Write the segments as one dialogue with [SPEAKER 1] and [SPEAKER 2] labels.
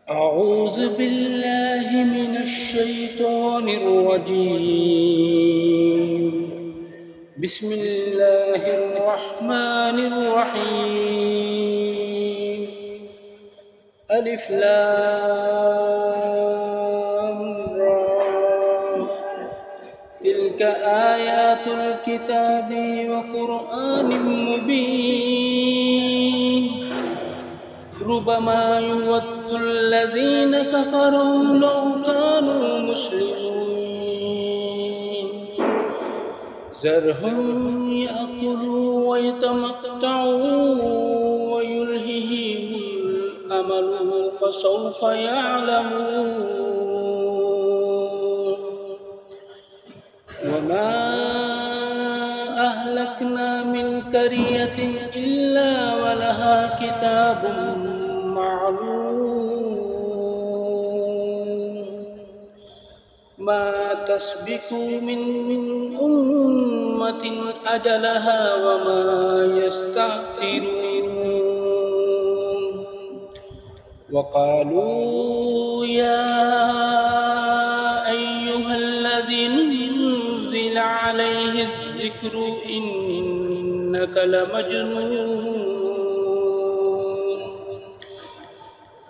[SPEAKER 1] أعوذ بالله من الشيطان الرجيم. بسم الله الرحمن الرحيم. ألف لام را. تلك آيات الكتاب وقرآن مبين. ربما يود الذين كفروا لو كانوا مسلمين. ذرهم يأكلوا ويتمتعوا ويلههم الأمل فسوف يعلمون. وما أهلكنا من قرية إلا ولها كتاب معلوم. ما تسبق من أمة أجلها وما يستأخرون. وقالوا يا أيها الذي نزل عليه الذكر إنك لمجنون.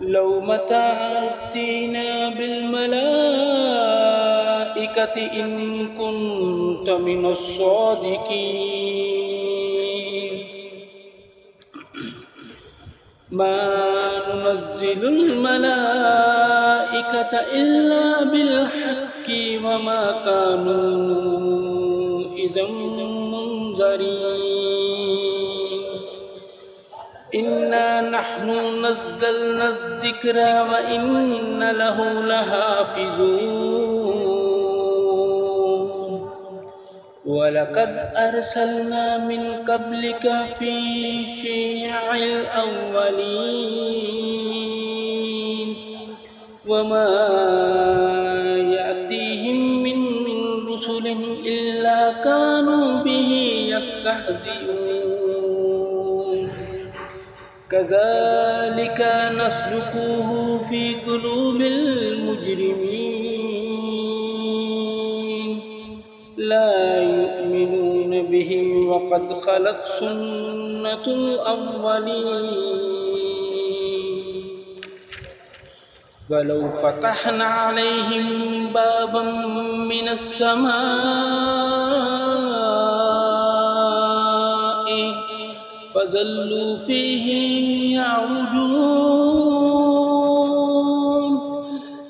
[SPEAKER 1] لو متعتنا بالملائكة إن كنت من الصادقين. ما ننزل الملائكة إلا بالحق وما كانوا إذا منذرين. إنا نحن نزلنا الذكر وإن له لحافظون. ولقد أرسلنا من قبلك في شيع الأولين. وما يأتيهم من رسل إلا كانوا به يستهزئون. كذلك نسلكه في قلوب المجرمين. لا يؤمنون به وقد خلت سنة الأولين. ولو فتحنا عليهم بابا من السماء فظلوا فيه يعرجون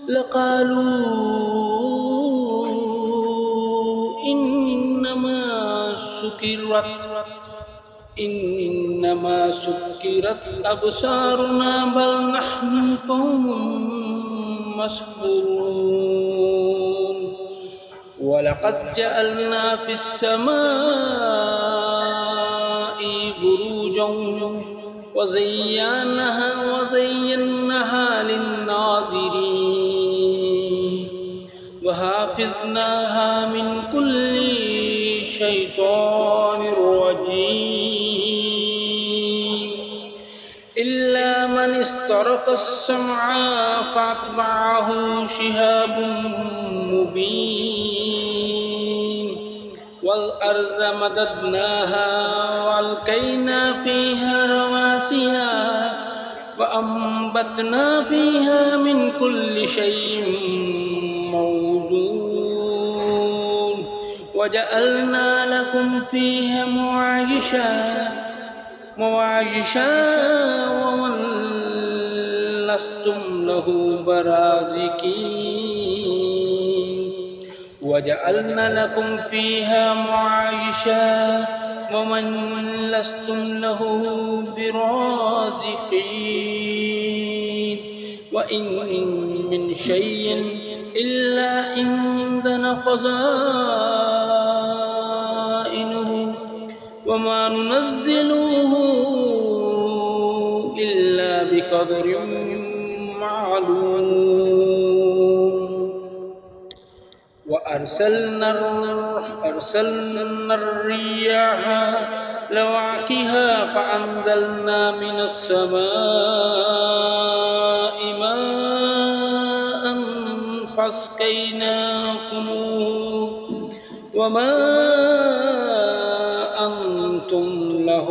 [SPEAKER 1] لقالوا إنما سكرت أبصارنا بل نحن قوم مسحورون. ولقد جعلنا في السماء بروجا وزيناها للناظرين. وحفظناها من كل شيطان رجيم. إلا من استرق السمع فأتبعه شهاب مبين. والأرض مددناها وألقينا فيها رواسي وأنبتنا فيها من كل شيء موزون. وجعلنا لكم فيها معايشا ومن لستم له برازقين. وجعلنا لكم فيها معايشا ومن لستم له برازقين. وإن من شيء إلا عندنا خزائنه وما ننزله إلا بقدر معلوم. وأرسلنا الرياح لواقها فأنزلنا من السماء فاسقيناكموه وما أنتم له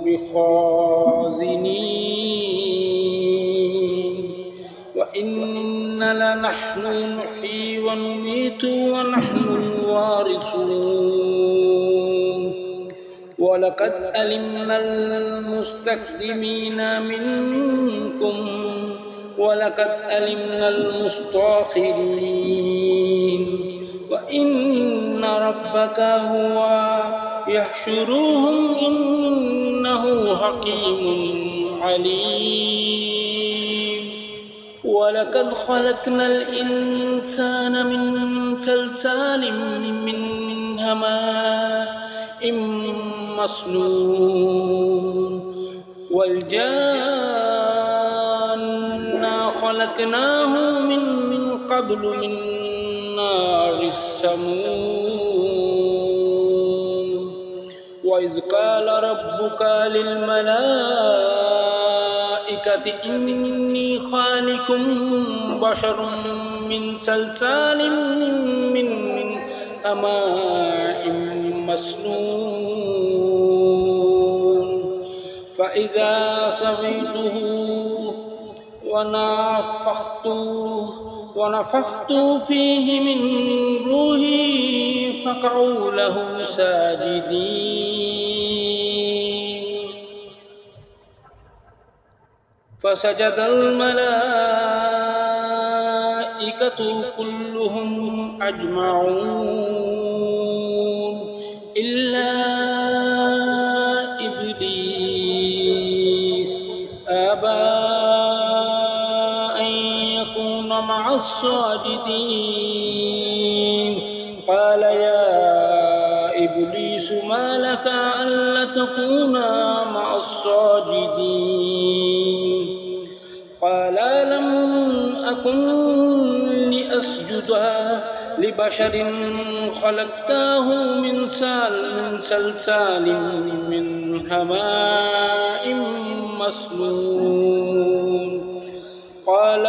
[SPEAKER 1] بخازنين وإنا لنحن نحيي ونميت ونحن الوارثون ولقد علمنا المستقدمين منكم ولقد علمنا المستأخرين وإن ربك هو يحشرهم إنه حكيم عليم ولقد خلقنا الإنسان من صلصال من حماء مسنون والجان خلقناه من قبل من نار السموم وإذ قال ربك للملائكة إني خالق بشر من صلصال من حماء مسنون فإذا سويته ونفخت فيه من روحي فقعوا له ساجدين فسجد الملائكة كلهم أجمعون إلا إبليس أبى مع الساجدين قال يا إبليس ما لك ألا تكون مع الساجدين قال لم أكن لأسجد لبشر خلقته من صلصال من حماء مسنون قال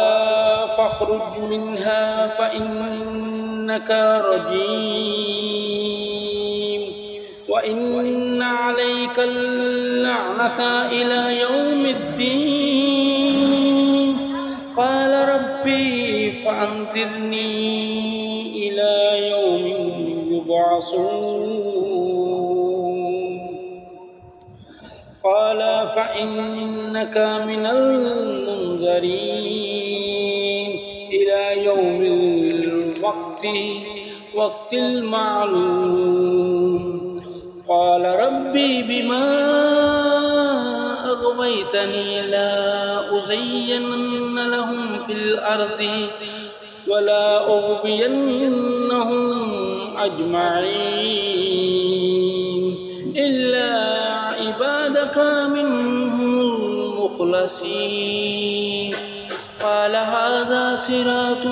[SPEAKER 1] فاخرج منها فإنك رجيم وإن عليك اللعنة إلى يوم الدين قال ربي فأنظرني إلى يوم يبعثون قال فإنك من المنذرين إلى يوم الوقت المعلوم قال ربي بما أغويتني لا أزينن لهم في الأرض ولا أغوينهم أجمعين إلا عبادك منهم المخلصين قال هذا صراط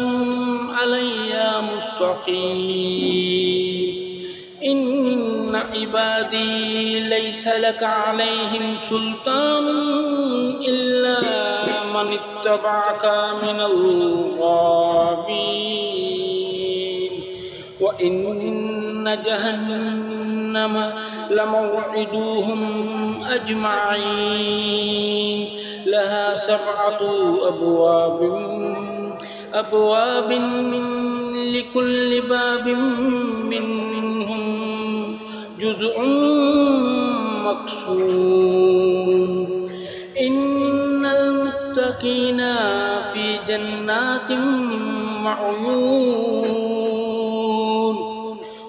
[SPEAKER 1] علي مستقيم إن عبادي ليس لك عليهم سلطان إلا من اتبعك من الغاوين وإن جهنم لموعدوهم أجمعين لها 7 أبواب لكل باب منهم جزء مقسوم إن المتقين في جنات وعيون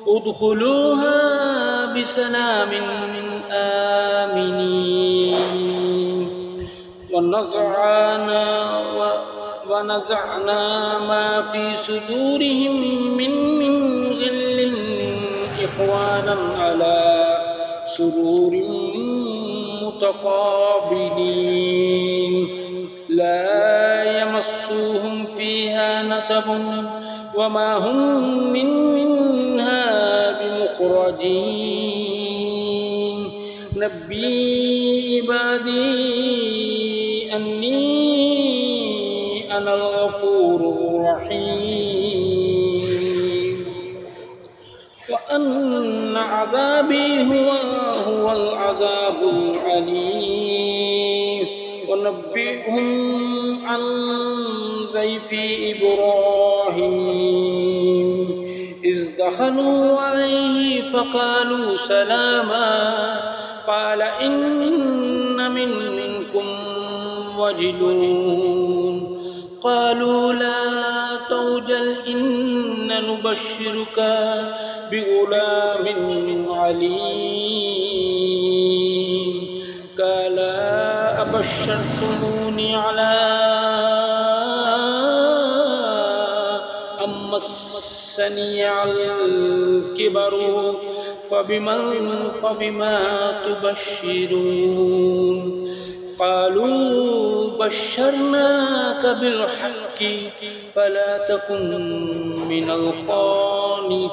[SPEAKER 1] ادخلوها بسلام آمنين ونزعنا ما في صدورهم من غل إخوانا على سرور متقابلين لا يمسهم فيها نصب وما هم منها بمخرجين نبي عبادي أني أنا الغفور الرحيم وأن عذابي هو العذاب العليم ونبئهم عن ضيف إبراهيم إذ دخلوا عليه فقالوا سلاما قال إن منكم وجلون قالوا لا توجل إنا نبشرك بغلام عليم قال أبشرتموني على أن مسني الكبر فبما تبشرون قالوا بشرناك بالحق فلا تكن من القانتين